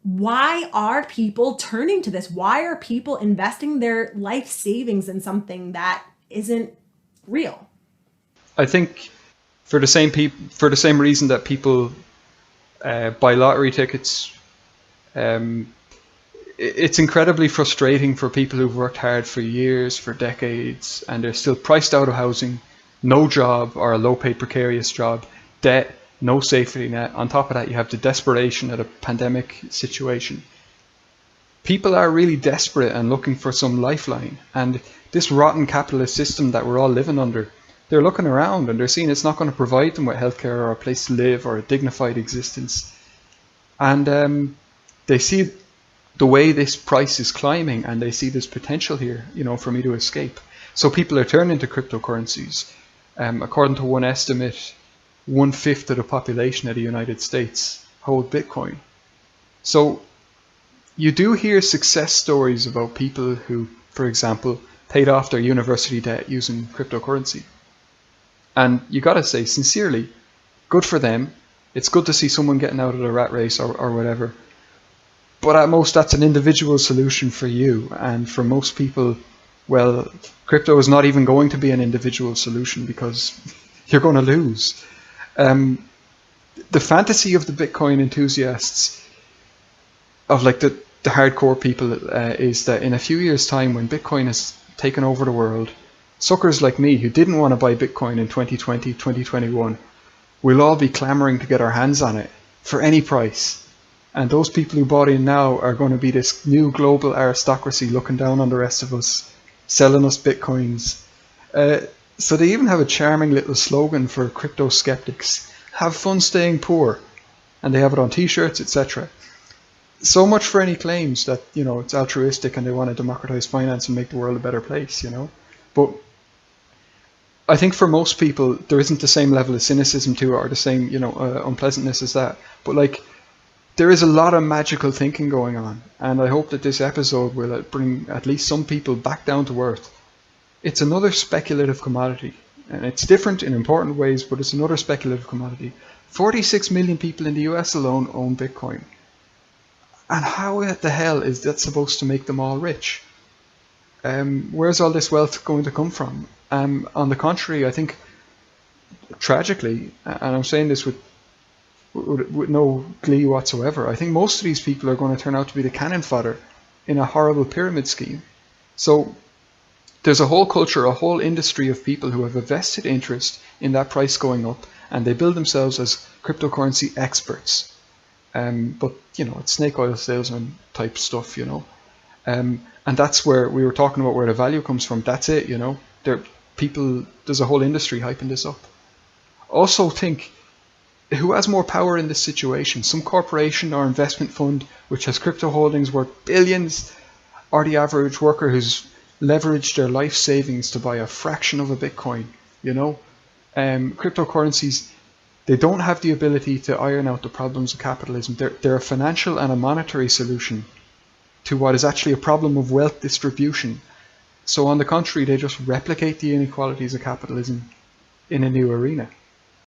why are people turning to this? Why are people investing their life savings in something that isn't real? I think for the same reason that people buy lottery tickets, um, it's incredibly frustrating for people who've worked hard for years, for decades, and they're still priced out of housing, no job or a low-paid precarious job, debt, no safety net. On top of that, you have the desperation of a pandemic situation. People are really desperate and looking for some lifeline. And this rotten capitalist system that we're all living under, they're looking around and they're seeing it's not going to provide them with healthcare or a place to live or a dignified existence. And they see the way this price is climbing and they see this potential here, for me to escape. So people are turning to cryptocurrencies. According to one estimate, 1/5 of the population of the United States hold Bitcoin. So you do hear success stories about people who, for example, paid off their university debt using cryptocurrency. And you gotta say, sincerely, good for them. It's good to see someone getting out of the rat race or whatever. But at most, that's an individual solution for you. And for most people, well, crypto is not even going to be an individual solution because you're going to lose. The fantasy of the Bitcoin enthusiasts, of like the hardcore people, is that in a few years' time, when Bitcoin has taken over the world, suckers like me who didn't want to buy Bitcoin in 2020, 2021, we'll all be clamoring to get our hands on it for any price. And those people who bought in now are going to be this new global aristocracy looking down on the rest of us, selling us Bitcoins. So they even have a charming little slogan for crypto skeptics: have fun staying poor. And they have it on t-shirts, etc. So much for any claims that, it's altruistic and they want to democratize finance and make the world a better place, But I think for most people, there isn't the same level of cynicism to it or the same, unpleasantness as that. But like, there is a lot of magical thinking going on. And I hope that this episode will bring at least some people back down to earth. It's another speculative commodity. And it's different in important ways, but it's another speculative commodity. 46 million people in the US alone own Bitcoin. And how the hell is that supposed to make them all rich? Where's all this wealth going to come from? On the contrary, I think, tragically, and I'm saying this with no glee whatsoever, I think most of these people are going to turn out to be the cannon fodder in a horrible pyramid scheme. So there's a whole culture, a whole industry of people who have a vested interest in that price going up, and they build themselves as cryptocurrency experts. But, it's snake oil salesman type stuff, and that's where we were talking about where the value comes from. That's it, there's a whole industry hyping this up. Also think, who has more power in this situation? Some corporation or investment fund which has crypto holdings worth billions, or the average worker who's leveraged their life savings to buy a fraction of a Bitcoin, Cryptocurrencies, they don't have the ability to iron out the problems of capitalism. They're a financial and a monetary solution to what is actually a problem of wealth distribution. So on the contrary, they just replicate the inequalities of capitalism in a new arena.